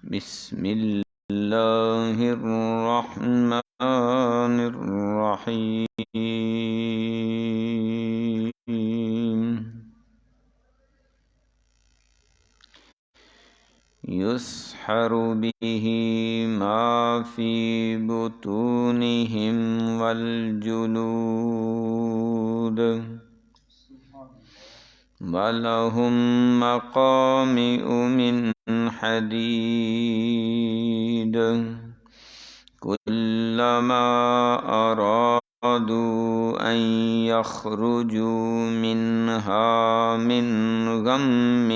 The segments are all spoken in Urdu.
بسم اللہ الرحمن الرحیم یسحر به ما فی بطونہم والجلود وَلَهُم مَّقَامِعُ مِنْ حَدِيدٍ كُلَّمَا أَرَادُوا أَن يَخْرُجُوا مِنْهَا مِنْ غَمٍّ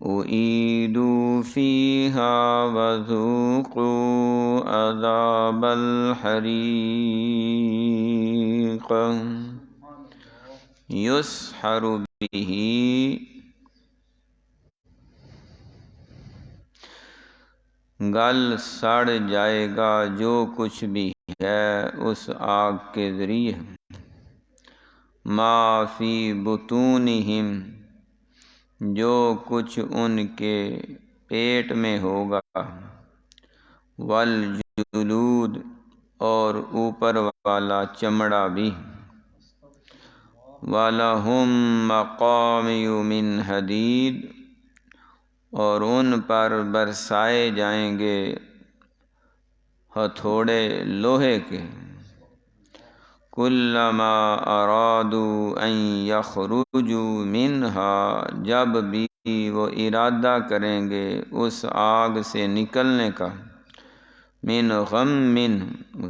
أُعِيدُوا فِيهَا وَذُوقُوا عَذَابَ الْحَرِيقِ یسحر به گل سڑ جائے گا جو کچھ بھی ہے اس آگ کے ذریعے ما فی بطونہم جو کچھ ان کے پیٹ میں ہوگا والجلود اور اوپر والا چمڑا بھی وَلَهُم مَّقَامِعُ مِنْ حَدِيدٍ اور ان پر برسائے جائیں گے ہتھوڑے لوہے کے كُلَّمَا أَرَادُوا أَن يَخْرُجُوا مِنْهَا جب بھی وہ ارادہ کریں گے اس آگ سے نکلنے کا من غم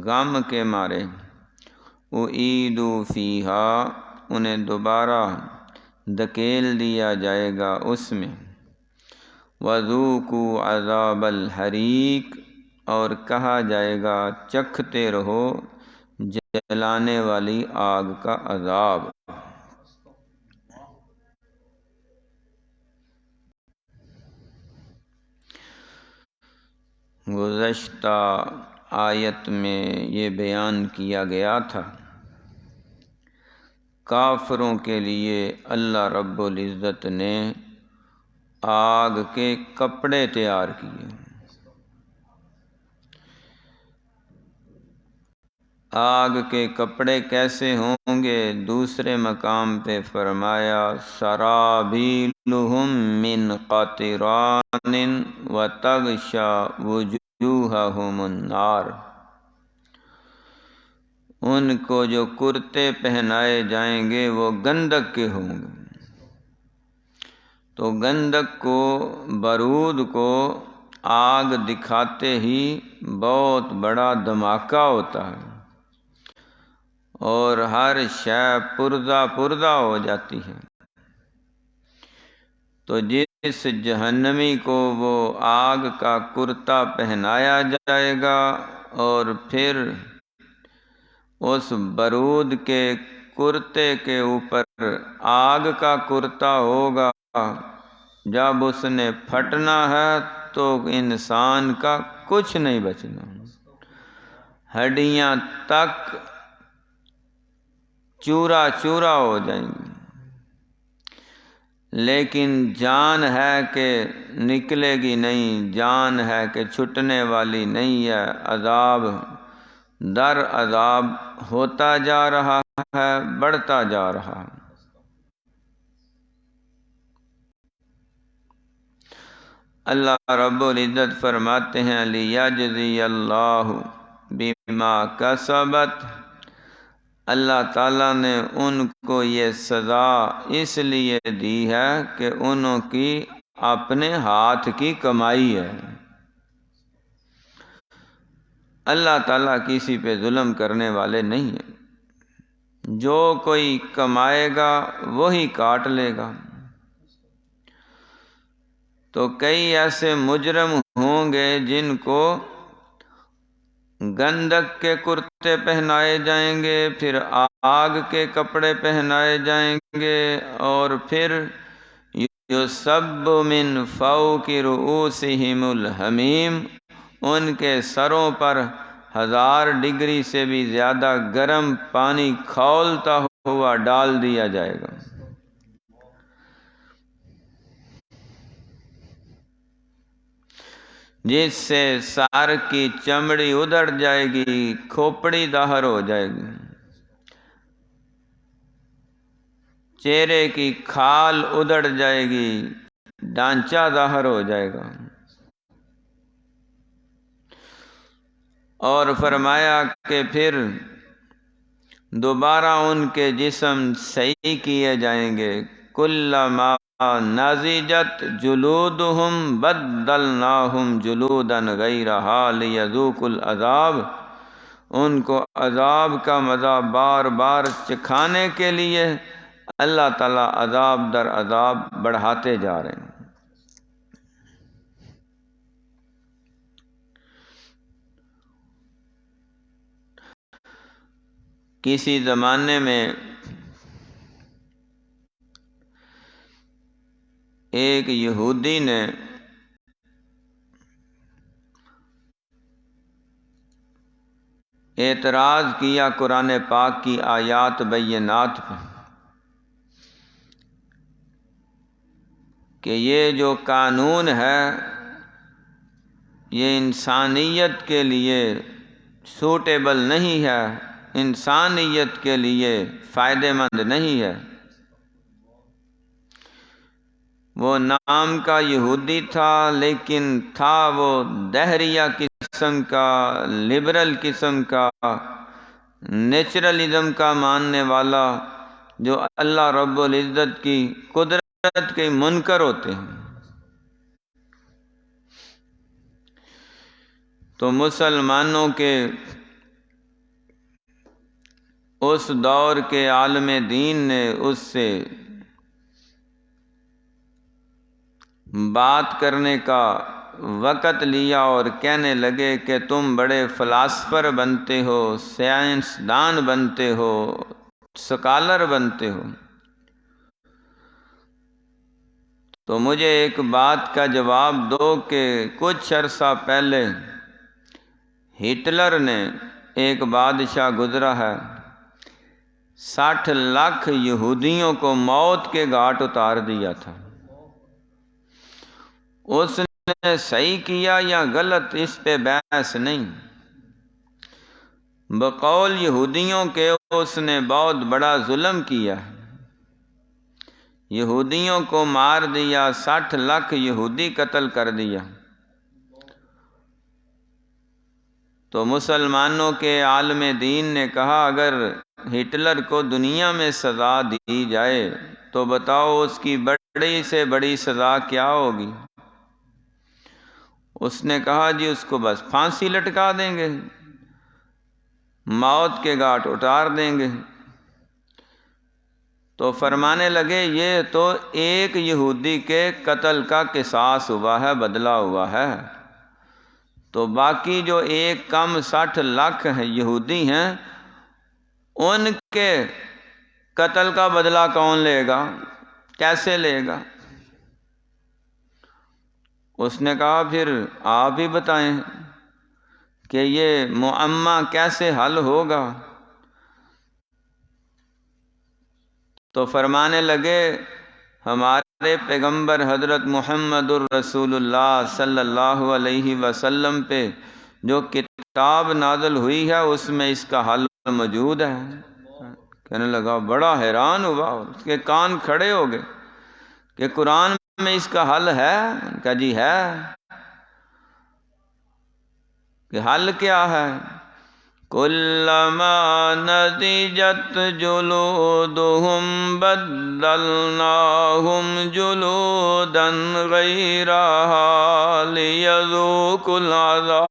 غم کے مارے اُعِیدُوا فِیہا انہیں دوبارہ دھکیل دیا جائے گا اس میں وَذُوقُوا عَذَابَ الْحَرِیقِ اور کہا جائے گا چکھتے رہو جلانے والی آگ کا عذاب گزشتہ آیت میں یہ بیان کیا گیا تھا کافروں کے لیے اللہ رب العزت نے آگ کے کپڑے تیار کیے آگ کے کپڑے کیسے ہوں گے دوسرے مقام پہ فرمایا سرابیلہم من قطران وتغشی وجوہہم النار ان کو جو کرتے پہنائے جائیں گے وہ گندک کے ہوں گے تو گندک کو بارود کو آگ دکھاتے ہی بہت بڑا دھماکہ ہوتا ہے اور ہر شے پردہ ہو جاتی ہے تو جس جہنمی کو وہ آگ کا کرتا پہنایا جائے گا اور پھر اس بارود کے کرتے کے اوپر آگ کا کرتا ہوگا جب اس نے پھٹنا ہے تو انسان کا کچھ نہیں بچنا ہڈیاں تک چورا چورا ہو جائیں گی لیکن جان ہے کہ نکلے گی نہیں جان ہے کہ چھٹنے والی نہیں ہے عذاب در عذاب ہوتا جا رہا ہے بڑھتا جا رہا ہے اللہ رب العزت فرماتے ہیں لیجزی اللہ بما کسبت اللہ تعالیٰ نے ان کو یہ سزا اس لیے دی ہے کہ انہوں کی اپنے ہاتھ کی کمائی ہے اللہ تعالیٰ کسی پہ ظلم کرنے والے نہیں ہیں جو کوئی کمائے گا وہی کاٹ لے گا تو کئی ایسے مجرم ہوں گے جن کو گندک کے کرتے پہنائے جائیں گے پھر آگ کے کپڑے پہنائے جائیں گے اور پھر یصب من فوق رؤوسہم الحمیم ان کے سروں پر 1000 ڈگری سے بھی زیادہ گرم پانی کھولتا ہوا ڈال دیا جائے گا جس سے سر کی چمڑی ادھڑ جائے گی، کھوپڑی داہر ہو جائے گی، چہرے کی کھال ادھڑ جائے گی، ڈھانچہ ظاہر ہو جائے گا۔ اور فرمایا کہ پھر دوبارہ ان کے جسم صحیح کیے جائیں گے۔ کلما نضجت جلودہم بدلناہم جلودا غیرہا لیذوقوا العذاب، ان کو عذاب کا مزہ بار بار چکھانے کے لیے اللہ تعالیٰ عذاب در عذاب بڑھاتے جا رہے ہیں۔ کسی زمانے میں ایک یہودی نے اعتراض کیا قرآن پاک کی آیات بینات پہ کہ یہ جو قانون ہے یہ انسانیت کے لیے سوٹیبل نہیں ہے، انسانیت کے لیے فائدہ مند نہیں ہے۔ وہ نام کا یہودی تھا لیکن تھا وہ دہریہ قسم کا، لبرل قسم کا، نیچرلزم کا ماننے والا، جو اللہ رب العزت کی قدرت کے منکر ہوتے ہیں۔ تو مسلمانوں کے اس دور کے عالم دین نے اس سے بات کرنے کا وقت لیا اور کہنے لگے کہ تم بڑے فلاسفر بنتے ہو، سائنسدان بنتے ہو، سکالر بنتے ہو، تو مجھے ایک بات کا جواب دو کہ کچھ عرصہ پہلے ہٹلر نے، ایک بادشاہ گزرا ہے، 60 لاکھ یہودیوں کو موت کے گھاٹ اتار دیا تھا۔ اس نے صحیح کیا یا غلط اس پہ بحث نہیں، بقول یہودیوں کے اس نے بہت بڑا ظلم کیا، یہودیوں کو مار دیا، 60 لاکھ یہودی قتل کر دیا۔ تو مسلمانوں کے عالم دین نے کہا اگر ہٹلر کو دنیا میں سزا دی جائے تو بتاؤ اس کی بڑی سے بڑی سزا کیا ہوگی؟ اس نے کہا جی اس کو بس پھانسی لٹکا دیں گے، موت کے گھاٹ اتار دیں گے۔ تو فرمانے لگے یہ تو ایک یہودی کے قتل کا قصاص ہوا ہے، بدلہ ہوا ہے، تو باقی جو ایک کم 60 لاکھ یہودی ہیں ان کے قتل کا بدلہ کون لے گا، کیسے لے گا؟ اس نے کہا پھر آپ ہی بتائیں کہ یہ معمہ کیسے حل ہوگا؟ تو فرمانے لگے ہمارے پیغمبر حضرت محمد الرسول اللہ صلی اللہ علیہ وسلم پہ جو کتاب نازل ہوئی ہے اس میں اس کا حل موجود ہے۔ کہنے لگا، بڑا حیران ہوا، اس کے کان کھڑے ہو گئے کہ قرآن میں اس کا حل ہے؟ کہا جی ہے۔ کہ حل کیا ہے؟ کلما نضجت جلودہم بدلناہم جلودا غیرہا لیذوقوا العذاب،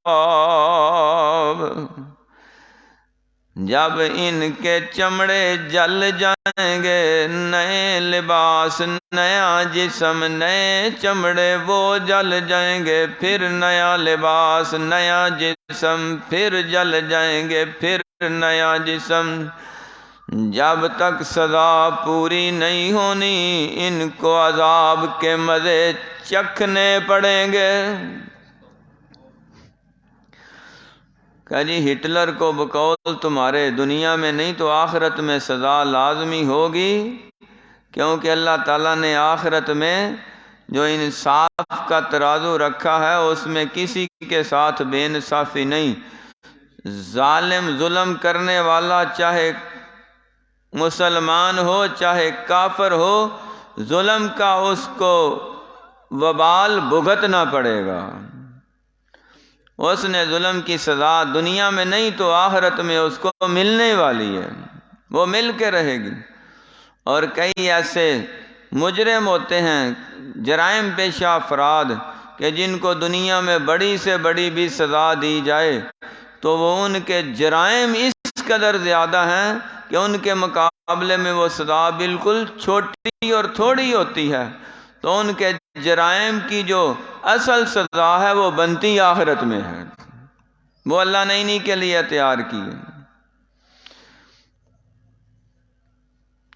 جب ان کے چمڑے جل جائیں گے، نئے لباس، نیا جسم، نئے چمڑے وہ جل جائیں گے، پھر نیا لباس، نیا جسم، پھر جل جائیں گے، پھر نیا جسم، جب تک سزا پوری نہیں ہونی ان کو عذاب کے مزے چکھنے پڑیں گے۔ کہ جی ہٹلر کو بقول تمہارے دنیا میں نہیں تو آخرت میں سزا لازمی ہوگی، کیونکہ اللہ تعالیٰ نے آخرت میں جو انصاف کا ترازو رکھا ہے اس میں کسی کے ساتھ بے انصافی نہیں۔ ظالم ظلم کرنے والا چاہے مسلمان ہو چاہے کافر ہو، ظلم کا اس کو وبال بھگتنا پڑے گا۔ اس نے ظلم کی سزا دنیا میں نہیں تو آخرت میں اس کو ملنے والی ہے، وہ مل کے رہے گی۔ اور کئی ایسے مجرم ہوتے ہیں، جرائم پیشہ افراد، کہ جن کو دنیا میں بڑی سے بڑی بھی سزا دی جائے تو وہ ان کے جرائم اس قدر زیادہ ہیں کہ ان کے مقابلے میں وہ سزا بالکل چھوٹی اور تھوڑی ہوتی ہے، تو ان کے جرائم کی جو اصل سزا ہے وہ بنتی آخرت میں ہے، وہ اللہ نے انہی کے لیے تیار کی ہے۔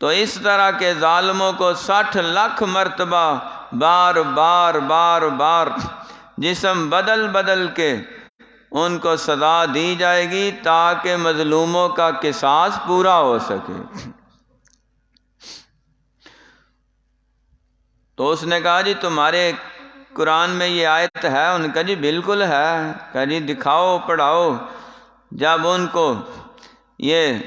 تو اس طرح کے ظالموں کو 60 لاکھ مرتبہ بار بار بار بار جسم بدل بدل کے ان کو سزا دی جائے گی تاکہ مظلوموں کا قصاص پورا ہو سکے۔ تو اس نے کہا جی تمہارے قرآن میں یہ آیت ہے؟ ان کا جی بالکل ہے۔ کہا جی دکھاؤ، پڑھاؤ۔ جب ان کو یہ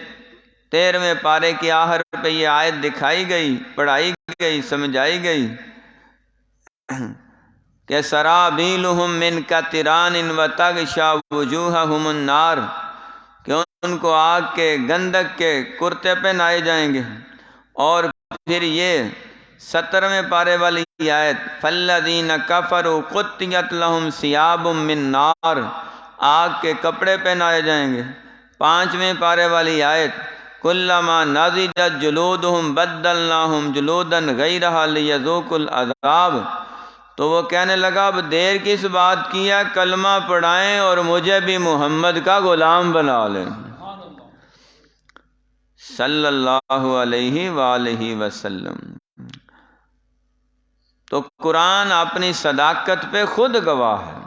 13ویں پارے کی آخر پہ یہ آیت دکھائی گئی، پڑھائی گئی، سمجھائی گئی کہ سرابیلہم من قطران وتغشی وجوہہم النار، کہ ان کو آگ کے گندک کے کرتے پہنائے جائیں گے، اور پھر یہ 17ویں پارے والی آیت فالذین کفروا قطعت لہم ثیاب من نار، آگ کے کپڑے پہنائے جائیں گے۔ 5ویں پارے والی آیت کلما نضجت جلودہم بدلناہم جلودا غیرہا لیذوقوا العذاب، تو وہ کہنے لگا اب دیر کس بات کی ہے، کلمہ پڑھائیں اور مجھے بھی محمد کا غلام بنا لیں صلی اللہ علیہ وآلہ وسلم۔ تو قرآن اپنی صداقت پہ خود گواہ ہے۔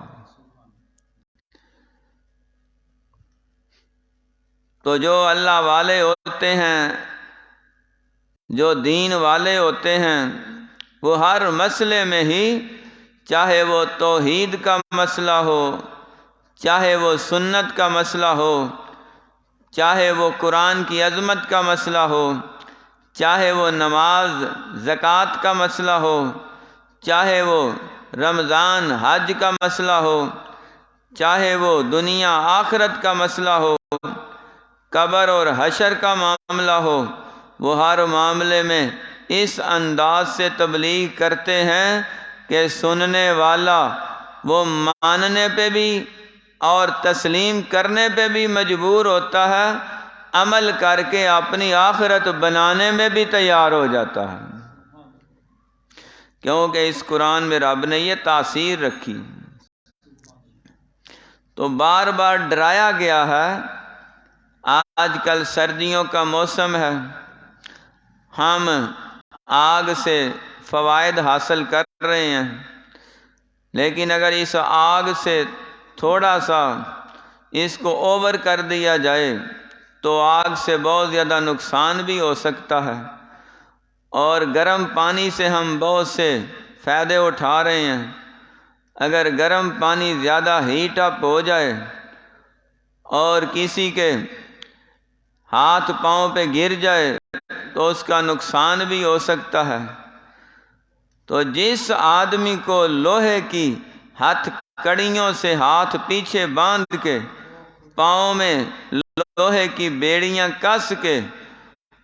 تو جو اللہ والے ہوتے ہیں، جو دین والے ہوتے ہیں، وہ ہر مسئلے میں ہی، چاہے وہ توحید کا مسئلہ ہو، چاہے وہ سنت کا مسئلہ ہو، چاہے وہ قرآن کی عظمت کا مسئلہ ہو، چاہے وہ نماز زکوٰۃ کا مسئلہ ہو، چاہے وہ رمضان حج کا مسئلہ ہو، چاہے وہ دنیا آخرت کا مسئلہ ہو، قبر اور حشر کا معاملہ ہو، وہ ہر معاملے میں اس انداز سے تبلیغ کرتے ہیں کہ سننے والا وہ ماننے پہ بھی اور تسلیم کرنے پہ بھی مجبور ہوتا ہے، عمل کر کے اپنی آخرت بنانے میں بھی تیار ہو جاتا ہے، کیونکہ اس قرآن میں رب نے یہ تاثیر رکھی۔ تو بار بار ڈرایا گیا ہے۔ آج کل سردیوں کا موسم ہے، ہم آگ سے فوائد حاصل کر رہے ہیں، لیکن اگر اس آگ سے تھوڑا سا اس کو اوور کر دیا جائے تو آگ سے بہت زیادہ نقصان بھی ہو سکتا ہے، اور گرم پانی سے ہم بہت سے فائدے اٹھا رہے ہیں۔ اگر گرم پانی زیادہ ہیٹ اپ ہو جائے اور کسی کے ہاتھ پاؤں پہ گر جائے تو اس کا نقصان بھی ہو سکتا ہے۔ تو جس آدمی کو لوہے کی ہتھ کڑیوں سے ہاتھ پیچھے باندھ کے پاؤں میں لوہے کی بیڑیاں کس کے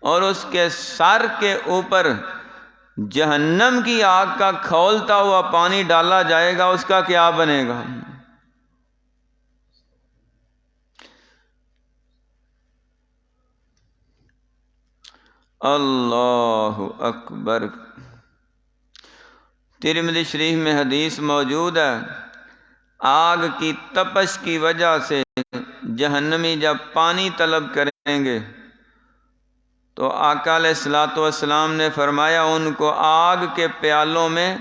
اور اس کے سر کے اوپر جہنم کی آگ کا کھولتا ہوا پانی ڈالا جائے گا، اس کا کیا بنے گا؟ اللہ اکبر۔ ترمذی شریف میں حدیث موجود ہے، آگ کی تپش کی وجہ سے جہنمی جب پانی طلب کریں گے تو آقا علیہ الصلوۃ والسلام نے فرمایا ان کو آگ کے پیالوں میں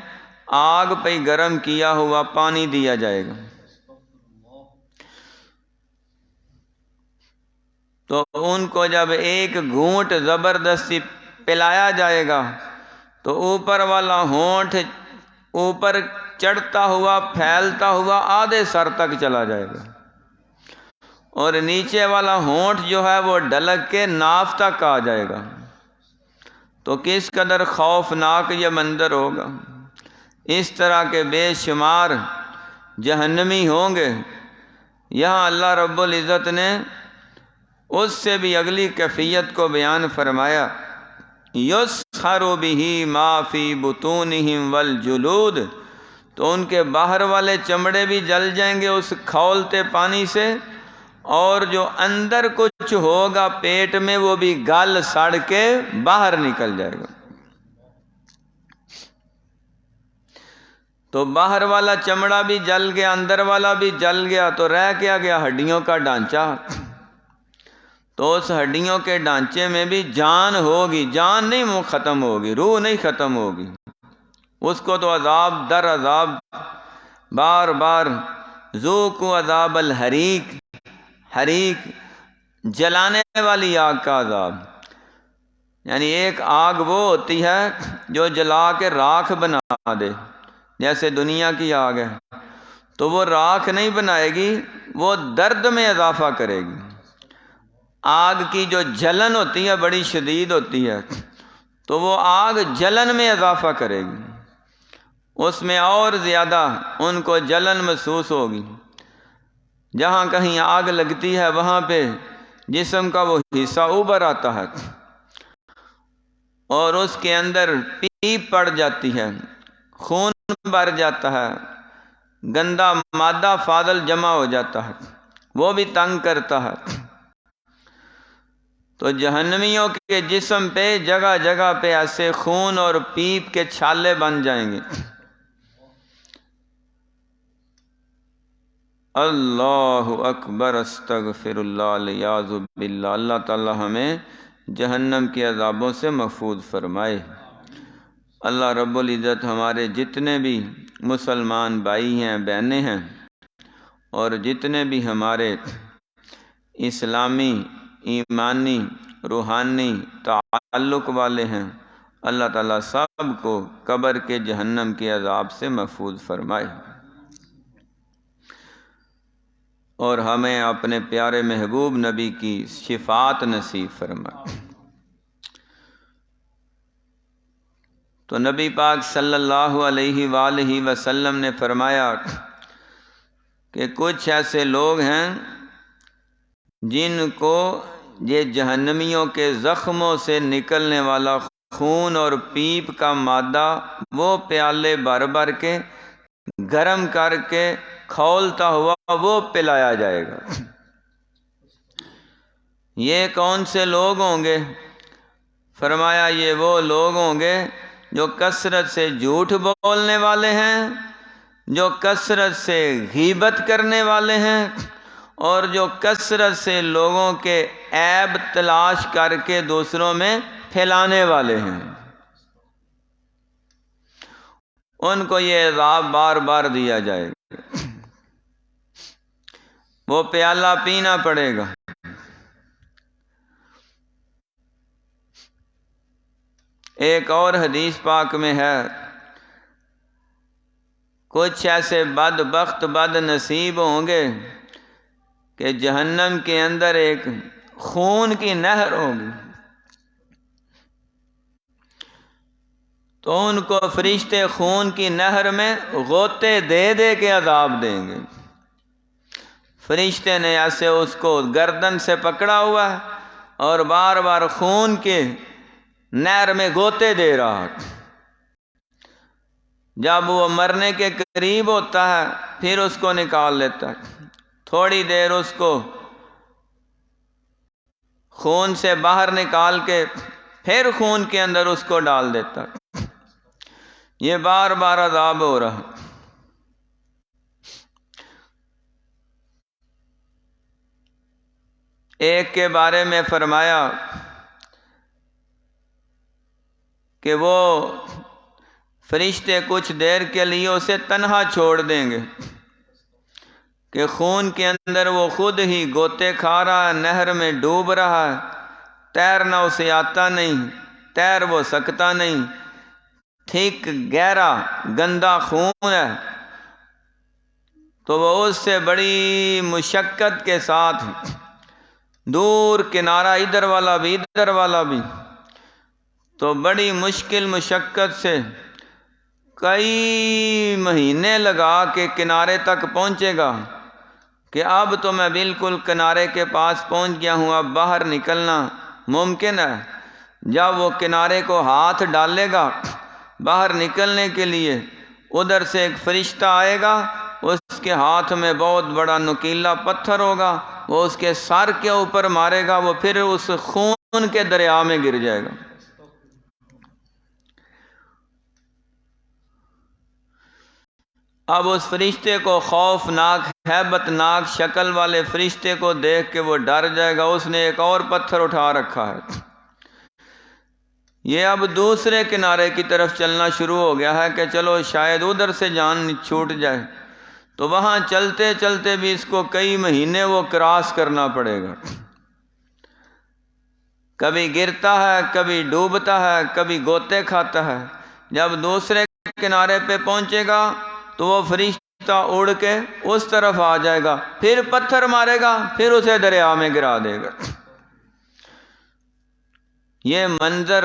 آگ پہ گرم کیا ہوا پانی دیا جائے گا۔ تو ان کو جب ایک گھونٹ زبردستی پلایا جائے گا تو اوپر والا ہونٹ اوپر چڑھتا ہوا پھیلتا ہوا آدھے سر تک چلا جائے گا، اور نیچے والا ہونٹ جو ہے وہ ڈلک کے ناف تک آ جائے گا۔ تو کس قدر خوفناک یہ منظر ہوگا۔ اس طرح کے بے شمار جہنمی ہوں گے۔ یہاں اللہ رب العزت نے اس سے بھی اگلی کیفیت کو بیان فرمایا، یسخر بہ ما فی بطونہم والجلود، تو ان کے باہر والے چمڑے بھی جل جائیں گے اس کھولتے پانی سے، اور جو اندر کچھ ہوگا پیٹ میں وہ بھی گل سڑ کے باہر نکل جائے گا۔ تو باہر والا چمڑا بھی جل گیا، اندر والا بھی جل گیا، تو رہ کیا گیا؟ ہڈیوں کا ڈھانچہ۔ تو اس ہڈیوں کے ڈھانچے میں بھی جان ہوگی، جان نہیں ختم ہوگی، روح نہیں ختم ہوگی، اس کو تو عذاب در عذاب بار بار، ذوقوا عذاب الحریق، حریق جلانے والی آگ کا عذاب، یعنی ایک آگ وہ ہوتی ہے جو جلا کے راکھ بنا دے، جیسے دنیا کی آگ ہے، تو وہ راکھ نہیں بنائے گی، وہ درد میں اضافہ کرے گی۔ آگ کی جو جلن ہوتی ہے بڑی شدید ہوتی ہے، تو وہ آگ جلن میں اضافہ کرے گی، اس میں اور زیادہ ان کو جلن محسوس ہوگی۔ جہاں کہیں آگ لگتی ہے وہاں پہ جسم کا وہ حصہ ابھر آتا ہے، اور اس کے اندر پیپ پڑ جاتی ہے، خون بھر جاتا ہے، گندا مادہ فاضل جمع ہو جاتا ہے، وہ بھی تنگ کرتا ہے۔ تو جہنمیوں کے جسم پہ جگہ جگہ پہ ایسے خون اور پیپ کے چھالے بن جائیں گے۔ اللہ اکبر، استغفر اللہ، الیاذ باللہ۔ اللہ تعالی ہمیں جہنم کے عذابوں سے محفوظ فرمائے۔ اللہ رب العزت ہمارے جتنے بھی مسلمان بھائی ہیں، بہنیں ہیں، اور جتنے بھی ہمارے اسلامی، ایمانی، روحانی تعلق والے ہیں، اللہ تعالیٰ سب کو قبر کے جہنم کے عذاب سے محفوظ فرمائے، اور ہمیں اپنے پیارے محبوب نبی کی شفاعت نصیب فرمائے۔ تو نبی پاک صلی اللہ علیہ وآلہ وسلم نے فرمایا کہ کچھ ایسے لوگ ہیں جن کو یہ جہنمیوں کے زخموں سے نکلنے والا خون اور پیپ کا مادہ وہ پیالے بھر بھر کے گرم کر کے کھولتا ہوا وہ پلایا جائے گا۔ یہ کون سے لوگ ہوں گے؟ فرمایا یہ وہ لوگ ہوں گے جو کثرت سے جھوٹ بولنے والے ہیں، جو کثرت سے غیبت کرنے والے ہیں، اور جو کثرت سے لوگوں کے عیب تلاش کر کے دوسروں میں پھیلانے والے ہیں۔ ان کو یہ عذاب بار بار دیا جائے گا، وہ پیالہ پینا پڑے گا۔ ایک اور حدیث پاک میں ہے، کچھ ایسے بدبخت بد نصیب ہوں گے کہ جہنم کے اندر ایک خون کی نہر ہوگی، تو ان کو فرشتے خون کی نہر میں غوطے دے دے کے عذاب دیں گے۔ فرشتے نے ایسے اس کو گردن سے پکڑا ہوا ہے اور بار بار خون کے نہر میں غوطے دے رہا۔ جب وہ مرنے کے قریب ہوتا ہے پھر اس کو نکال لیتا ہے، تھوڑی دیر اس کو خون سے باہر نکال کے پھر خون کے اندر اس کو ڈال دیتا ہے۔ یہ بار بار عذاب ہو رہا۔ ایک کے بارے میں فرمایا کہ وہ فرشتے کچھ دیر کے لیے اسے تنہا چھوڑ دیں گے کہ خون کے اندر وہ خود ہی غوطے کھا رہا ہے، نہر میں ڈوب رہا ہے، تیرنا اسے آتا نہیں، تیر وہ سکتا نہیں، ٹھیک گہرا گندا خون ہے تو وہ اس سے بڑی مشقت کے ساتھ دور کنارہ ادھر والا بھی ادھر والا بھی تو بڑی مشکل مشقت سے کئی مہینے لگا کے کنارے تک پہنچے گا کہ اب تو میں بالکل کنارے کے پاس پہنچ گیا ہوں، اب باہر نکلنا ممکن ہے۔ جب وہ کنارے کو ہاتھ ڈالے گا باہر نکلنے کے لیے، ادھر سے ایک فرشتہ آئے گا، اس کے ہاتھ میں بہت بڑا نوکیلا پتھر ہوگا، وہ اس کے سر کے اوپر مارے گا، وہ پھر اس خون کے دریا میں گر جائے گا۔ اب اس فرشتے کو خوفناک ہیبت ناک شکل والے فرشتے کو دیکھ کے وہ ڈر جائے گا، اس نے ایک اور پتھر اٹھا رکھا ہے۔ یہ اب دوسرے کنارے کی طرف چلنا شروع ہو گیا ہے کہ چلو شاید ادھر سے جان چھوٹ جائے، تو وہاں چلتے چلتے بھی اس کو کئی مہینے وہ کراس کرنا پڑے گا۔ کبھی گرتا ہے، کبھی ڈوبتا ہے، کبھی گوتے کھاتا ہے۔ جب دوسرے کنارے پہ پہنچے گا تو وہ فرشتہ اڑ کے اس طرف آ جائے گا، پھر پتھر مارے گا، پھر اسے دریا میں گرا دے گا۔ یہ منظر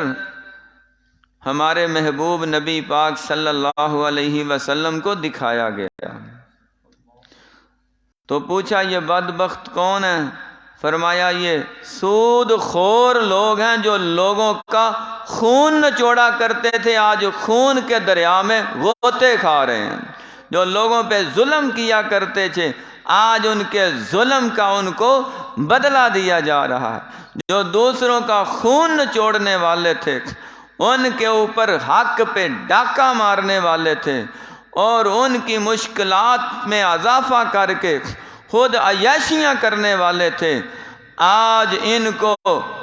ہمارے محبوب نبی پاک صلی اللہ علیہ وسلم کو دکھایا گیا۔ تو پوچھا یہ بدبخت کون ہے؟ فرمایا یہ سود خور لوگ ہیں جو لوگوں کا خون نچوڑا کرتے تھے، آج خون کے دریا میں غوطے کھا رہے ہیں۔ جو لوگوں پہ ظلم کیا کرتے تھے، آج ان کے ظلم کا ان کو بدلہ دیا جا رہا ہے۔ جو دوسروں کا خون نچوڑنے والے تھے، ان کے اوپر حق پہ ڈاکہ مارنے والے تھے اور ان کی مشکلات میں اضافہ کر کے خود عیاشیاں کرنے والے تھے، آج ان کو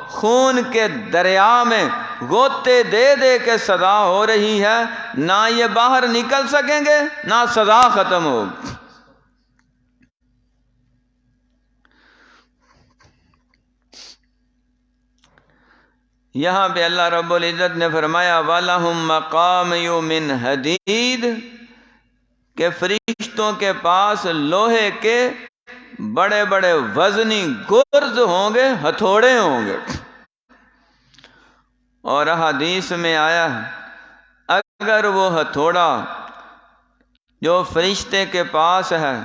خون کے دریا میں غوطے دے دے کے سزا ہو رہی ہے، نہ یہ باہر نکل سکیں گے نہ سزا ختم ہوگی۔ یہاں پہ اللہ رب العزت نے فرمایا وَلَهُمْ مَقَامِعُ مِنْ حَدِيدٍ کہ فرشتوں کے پاس لوہے کے بڑے بڑے وزنی گرز ہوں گے، ہتھوڑے ہوں گے۔ اور حدیث میں آیا اگر وہ ہتھوڑا جو فرشتے کے پاس ہے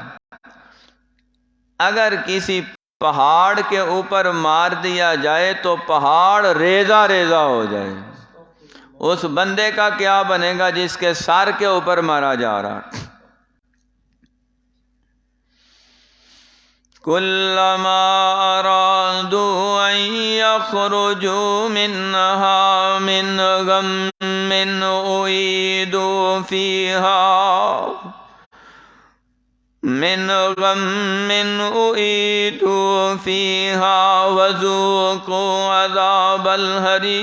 اگر کسی پہاڑ کے اوپر مار دیا جائے تو پہاڑ ریزہ ریزہ ہو جائے، اس بندے کا کیا بنے گا جس کے سر کے اوپر مارا جا رہا۔ کلما ارادوا ان یخرجوا منها من غم اعیدوا فیہا من غم اعیدوا فیہا وذوقوا عذاب الحریق۔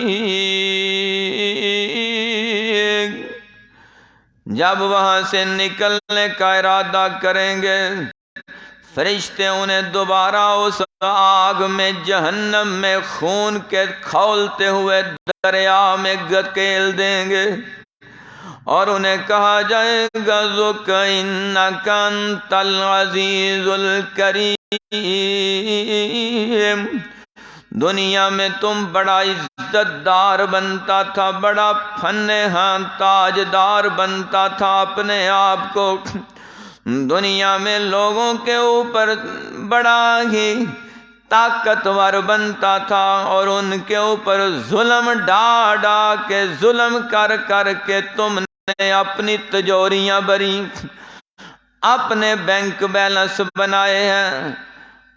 جب وہاں سے نکلنے کا ارادہ کریں گے فرشتے انہیں دوبارہ اس آگ میں جہنم میں خون کے کھولتے ہوئے دریا میں گکیل دیں گے اور انہیں کہا جائے گا ذُقْ اِنَّکَ أَنْتَ الْعَزِیزُ الْکَرِیمُ۔ دنیا میں تم بڑا عزت دار بنتا تھا، بڑا فن ہاں تاجدار بنتا تھا، اپنے آپ کو دنیا میں لوگوں کے اوپر بڑا ہی طاقتور بنتا تھا اور ان کے اوپر ظلم ڈا ڈا کے ظلم کر کر کے تم نے اپنی تجوریاں بری، اپنے بینک بیلنس بنائے ہیں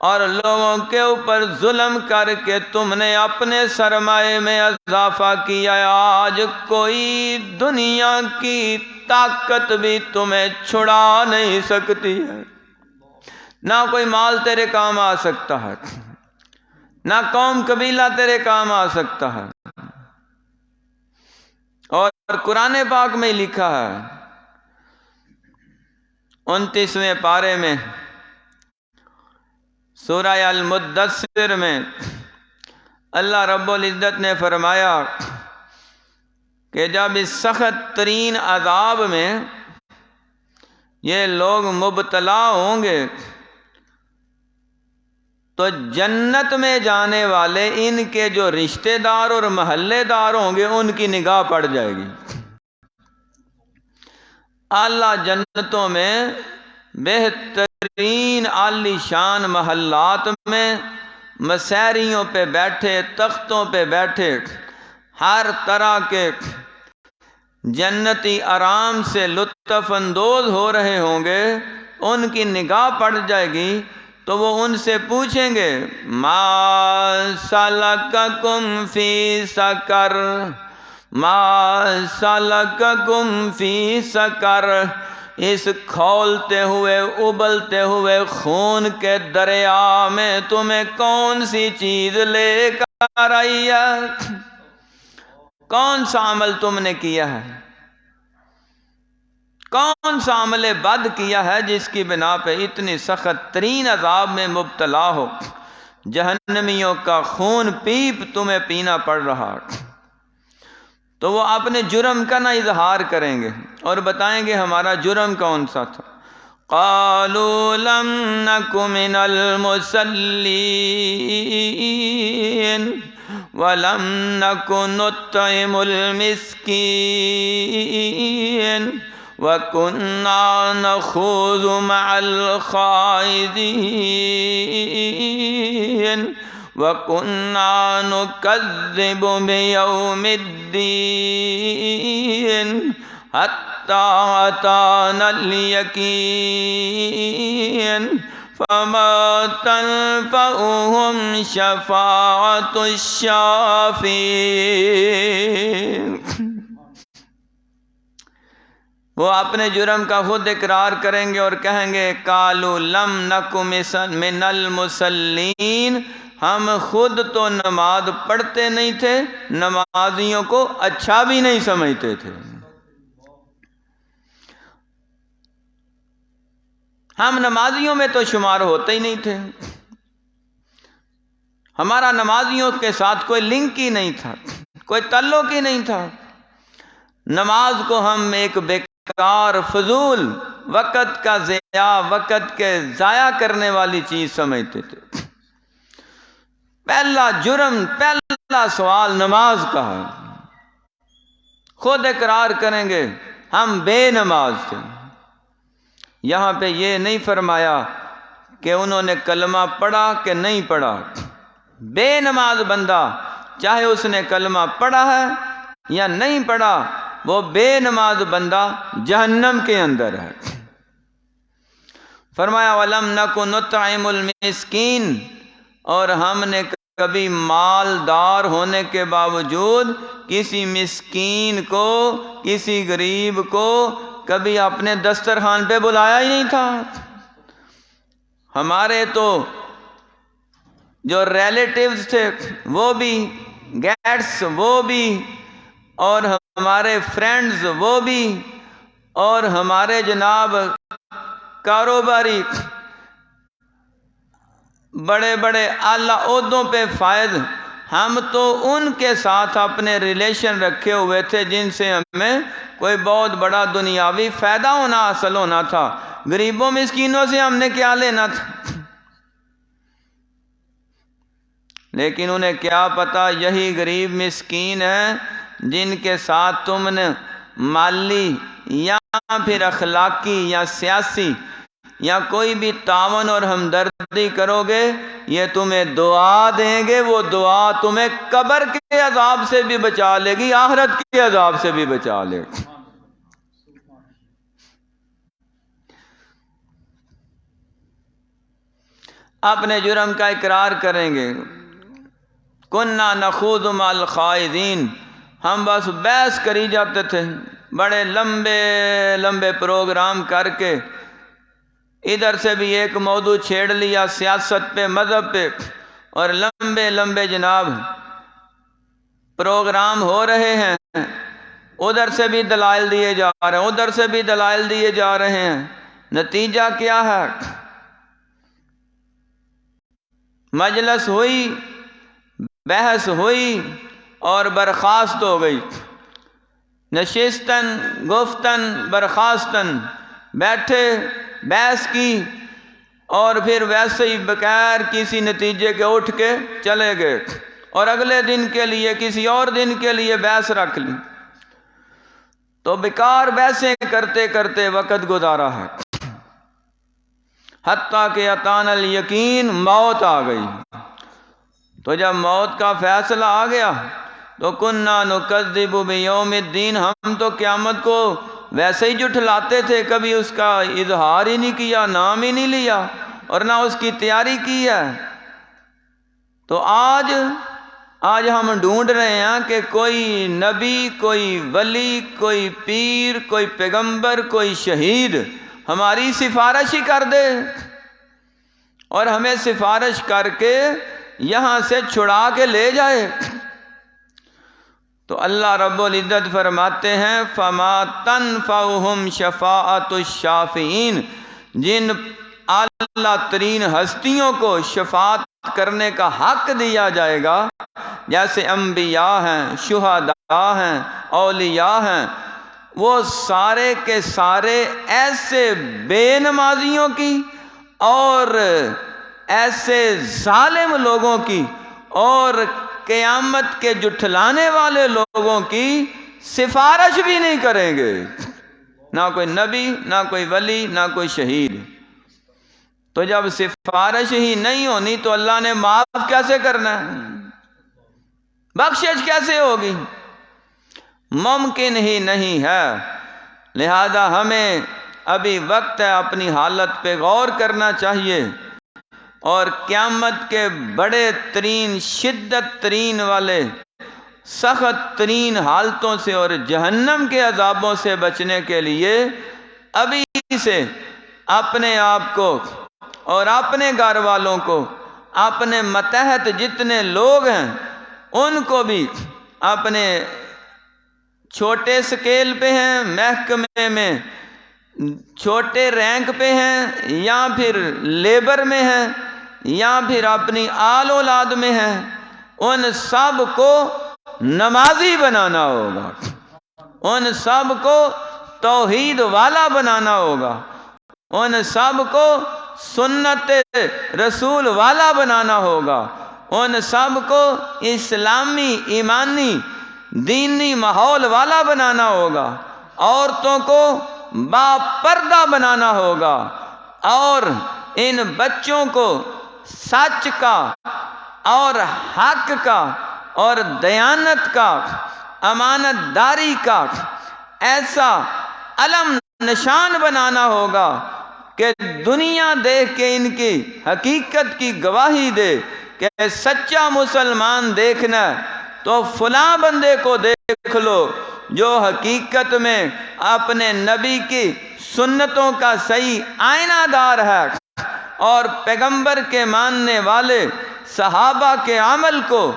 اور لوگوں کے اوپر ظلم کر کے تم نے اپنے سرمایے میں اضافہ کیا۔ آج کوئی دنیا کی طاقت بھی تمہیں چھڑا نہیں سکتی ہے، نہ کوئی مال تیرے کام آ سکتا ہے، نہ قوم قبیلہ تیرے کام آ سکتا ہے۔ اور قرآن پاک میں لکھا ہے 29ویں پارے میں سورہ المدثر میں اللہ رب العزت نے فرمایا کہ جب اس سخت ترین عذاب میں یہ لوگ مبتلا ہوں گے تو جنت میں جانے والے ان کے جو رشتہ دار اور محلے دار ہوں گے ان کی نگاہ پڑ جائے گی۔ اعلیٰ جنتوں میں بہترین عالی شان محلات میں مسیریوں پہ بیٹھے، تختوں پہ بیٹھے، ہر طرح کے جنتی آرام سے لطف اندوز ہو رہے ہوں گے، ان کی نگاہ پڑ جائے گی تو وہ ان سے پوچھیں گے ما سلککم فی سقر، ما سلککم فی سقر، اس کھولتے ہوئے ابلتے ہوئے خون کے دریا میں تمہیں کون سی چیز لے کر آئی ہے؟ کون سا عمل تم نے کیا ہے؟ کون سا عمل بد کیا ہے جس کی بنا پہ اتنی سخت ترین عذاب میں مبتلا ہو؟ جہنمیوں کا خون پیپ تمہیں پینا پڑ رہا۔ تو وہ اپنے جرم کا نہ اظہار کریں گے اور بتائیں گے ہمارا جرم کون سا تھا۔ قالوا لم نک من المصلین ولم نک نطعم المسکین وَكُنَّا نَخُوضُ مَعَ الْخَائِضِينَ وَكُنَّا نُكَذِّبُ بِيَوْمِ الدِّينِ حَتَّى أَتَانَا الْيَقِينُ فَمَا تَنفَعُهُمْ شَفَاعَةُ الشَّافِعِينَ۔ وہ اپنے جرم کا خود اقرار کریں گے اور کہیں گے قالوا لم نک من المصلین، ہم خود تو نماز پڑھتے نہیں تھے، نمازیوں کو اچھا بھی نہیں سمجھتے تھے، ہم نمازیوں میں تو شمار ہوتے ہی نہیں تھے، ہمارا نمازیوں کے ساتھ کوئی لنک ہی نہیں تھا، کوئی تعلق ہی نہیں تھا، نماز کو ہم ایک بیکار فضول وقت کا ضیاع، وقت کے ضائع کرنے والی چیز سمجھتے تھے۔ پہلا جرم، پہلا سوال نماز کا ہے، خود اقرار کریں گے ہم بے نماز تھے۔ یہاں پہ یہ نہیں فرمایا کہ انہوں نے کلمہ پڑھا کہ نہیں پڑھا، بے نماز بندہ چاہے اس نے کلمہ پڑھا ہے یا نہیں پڑھا، وہ بے نماز بندہ جہنم کے اندر ہے۔ فرمایا وَلَمْ نَكُ نُطْعِمُ الْمِسْكِينَ، اور ہم نے کبھی مالدار ہونے کے باوجود کسی مسکین کو، کسی غریب کو کبھی اپنے دسترخوان پہ بلایا ہی نہیں تھا۔ ہمارے تو جو ریلیٹیوز تھے وہ بھی، گیٹس وہ بھی، اور ہمارے فرینڈز وہ بھی، اور ہمارے جناب کاروباری بڑے بڑے اعلیٰ عہدوں پہ فائز، ہم تو ان کے ساتھ اپنے ریلیشن رکھے ہوئے تھے جن سے ہمیں کوئی بہت بڑا دنیاوی فائدہ حاصل ہونا تھا، غریبوں مسکینوں سے ہم نے کیا لینا تھا؟ لیکن انہیں کیا پتا یہی غریب مسکین ہیں جن کے ساتھ تم نے مالی یا پھر اخلاقی یا سیاسی یا کوئی بھی تعاون اور ہمدردی کرو گے، یہ تمہیں دعا دیں گے، وہ دعا تمہیں قبر کے عذاب سے بھی بچا لے گی، آخرت کے عذاب سے بھی بچا لے گی۔ اپنے جرم کا اقرار کریں گے، کننا نخوض مع الخائضین، ہم بس بحث کری جاتے تھے، بڑے لمبے لمبے پروگرام کر کے ادھر سے بھی ایک موضوع چھیڑ لیا سیاست پہ، مذہب پہ، اور لمبے لمبے جناب پروگرام ہو رہے ہیں، ادھر سے بھی دلائل دیے جا رہے ہیں، ادھر سے بھی دلائل دیے جا رہے ہیں، نتیجہ کیا ہے؟ مجلس ہوئی، بحث ہوئی اور برخاست ہو گئی، نشستن گفتن برخاستن، بیٹھے بحث کی اور پھر ویسے ہی بغیر کسی نتیجے کے اٹھ کے چلے گئے اور اگلے دن کے لیے کسی اور دن کے لیے بحث رکھ لی، تو بیکار بحثیں کرتے کرتے وقت گزارا ہے، حتیٰ کہ اتانا الیقین، موت آ گئی۔ تو جب موت کا فیصلہ آ گیا تو کننا نکذب بیوم الدین، ہم تو قیامت کو ویسے ہی جھٹلاتے تھے، کبھی اس کا اظہار ہی نہیں کیا، نام ہی نہیں لیا اور نہ اس کی تیاری کی ہے۔ تو آج ہم ڈھونڈ رہے ہیں کہ کوئی نبی، کوئی ولی، کوئی پیر، کوئی پیغمبر، کوئی شہید ہماری سفارش ہی کر دے اور ہمیں سفارش کر کے یہاں سے چھڑا کے لے جائے۔ تو اللہ رب العزت فرماتے ہیں فما تنفعهم شفاعت الشافعین، جن اعلیٰ ترین ہستیوں کو شفاعت کرنے کا حق دیا جائے گا، جیسے انبیاء ہیں، شہداء ہیں، اولیاء ہیں، وہ سارے کے سارے ایسے بے نمازیوں کی اور ایسے ظالم لوگوں کی اور قیامت کے جھٹلانے والے لوگوں کی سفارش بھی نہیں کریں گے، نہ کوئی نبی، نہ کوئی ولی، نہ کوئی شہید۔ تو جب سفارش ہی نہیں ہونی تو اللہ نے معاف کیسے کرنا ہے، بخشش کیسے ہوگی؟ ممکن ہی نہیں ہے۔ لہذا ہمیں ابھی وقت ہے، اپنی حالت پہ غور کرنا چاہیے اور قیامت کے بڑے ترین، شدت ترین والے، سخت ترین حالتوں سے اور جہنم کے عذابوں سے بچنے کے لیے ابھی سے اپنے آپ کو اور اپنے گھر والوں کو، اپنے ماتحت جتنے لوگ ہیں ان کو بھی، اپنے چھوٹے سکیل پہ ہیں، محکمے میں چھوٹے رینک پہ ہیں، یا پھر لیبر میں ہیں، یا پھر اپنی آل اولاد میں ہیں، ان سب کو نمازی بنانا ہوگا، ان سب کو توحید والا بنانا ہوگا، ان سب کو سنت رسول والا بنانا ہوگا، ان سب کو اسلامی، ایمانی، دینی ماحول والا بنانا ہوگا، عورتوں کو با پردہ بنانا ہوگا، اور ان بچوں کو سچ کا اور حق کا اور دیانت کا، امانت داری کا ایسا علم نشان بنانا ہوگا کہ دنیا دیکھ کے ان کی حقیقت کی گواہی دے کہ سچا مسلمان دیکھنا تو فلاں بندے کو دیکھ لو جو حقیقت میں اپنے نبی کی سنتوں کا صحیح آئینہ دار ہے اور پیغمبر کے ماننے والے صحابہ کے عمل کو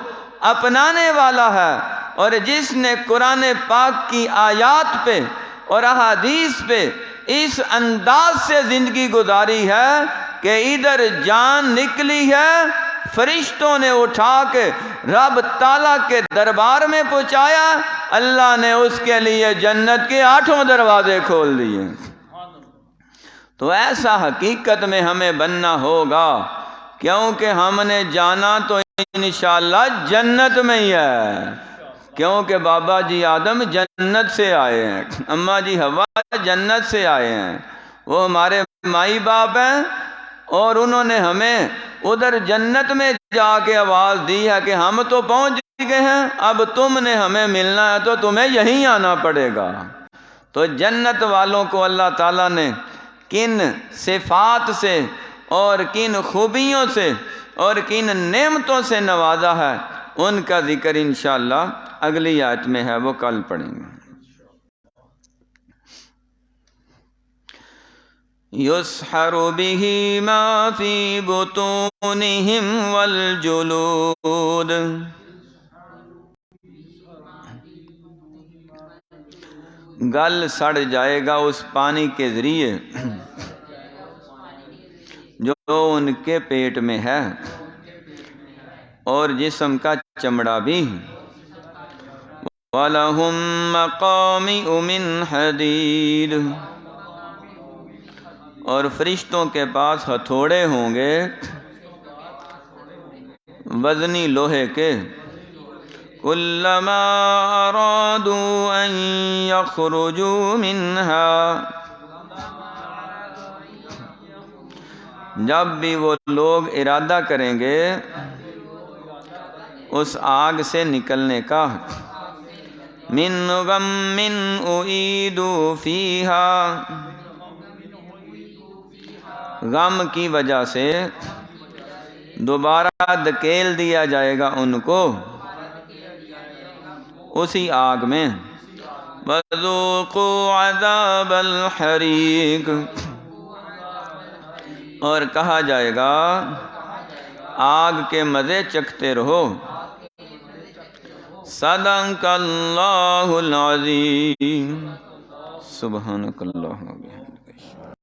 اپنانے والا ہے، اور جس نے قرآن پاک کی آیات پہ اور احادیث پہ اس انداز سے زندگی گزاری ہے کہ ادھر جان نکلی ہے، فرشتوں نے اٹھا کے رب تعالیٰ کے دربار میں پہنچایا، اللہ نے اس کے لیے جنت کے 8 دروازے کھول دیے۔ تو ایسا حقیقت میں ہمیں بننا ہوگا، کیونکہ ہم نے جانا تو انشاءاللہ جنت میں ہی ہے، کیونکہ بابا جی آدم جنت سے آئے ہیں، اماں جی حوا جنت سے آئے ہیں، وہ ہمارے مائی باپ ہیں، اور انہوں نے ہمیں ادھر جنت میں جا کے آواز دی ہے کہ ہم تو پہنچ گئے ہیں، اب تم نے ہمیں ملنا ہے تو تمہیں یہیں آنا پڑے گا۔ تو جنت والوں کو اللہ تعالیٰ نے کن صفات سے اور کن خوبیوں سے اور کن نعمتوں سے نوازا ہے، ان کا ذکر انشاءاللہ اگلی آیت میں ہے، وہ کل پڑھیں گے۔ یسحر بہ ما فی بطونہم والجلود، گل سڑ جائے گا اس پانی کے ذریعے جو ان کے پیٹ میں ہے، اور جسم کا چمڑا بھی وَلَهُم مَّقَامِعُ مِنْ حَدِيدٍ، اور فرشتوں کے پاس ہتھوڑے ہوں گے وزنی لوہے کے، كُلَّمَا أَرَادُوا أَن يَخْرُجُوا مِنْهَا، جب بھی وہ لوگ ارادہ کریں گے اس آگ سے نکلنے کا، مِنْ غَمٍّ أُعِیدُوا فِیہا، غم کی وجہ سے دوبارہ دھکیل دیا جائے گا ان کو اسی آگ میں، وَذُوقُوا عَذَابَ الْحَرِیقِ، اور کہا جائے گا آگ کے مزے چکھتے رہو۔ صدق اللہ العظیم۔ سبحانک اللہم و بحمدک۔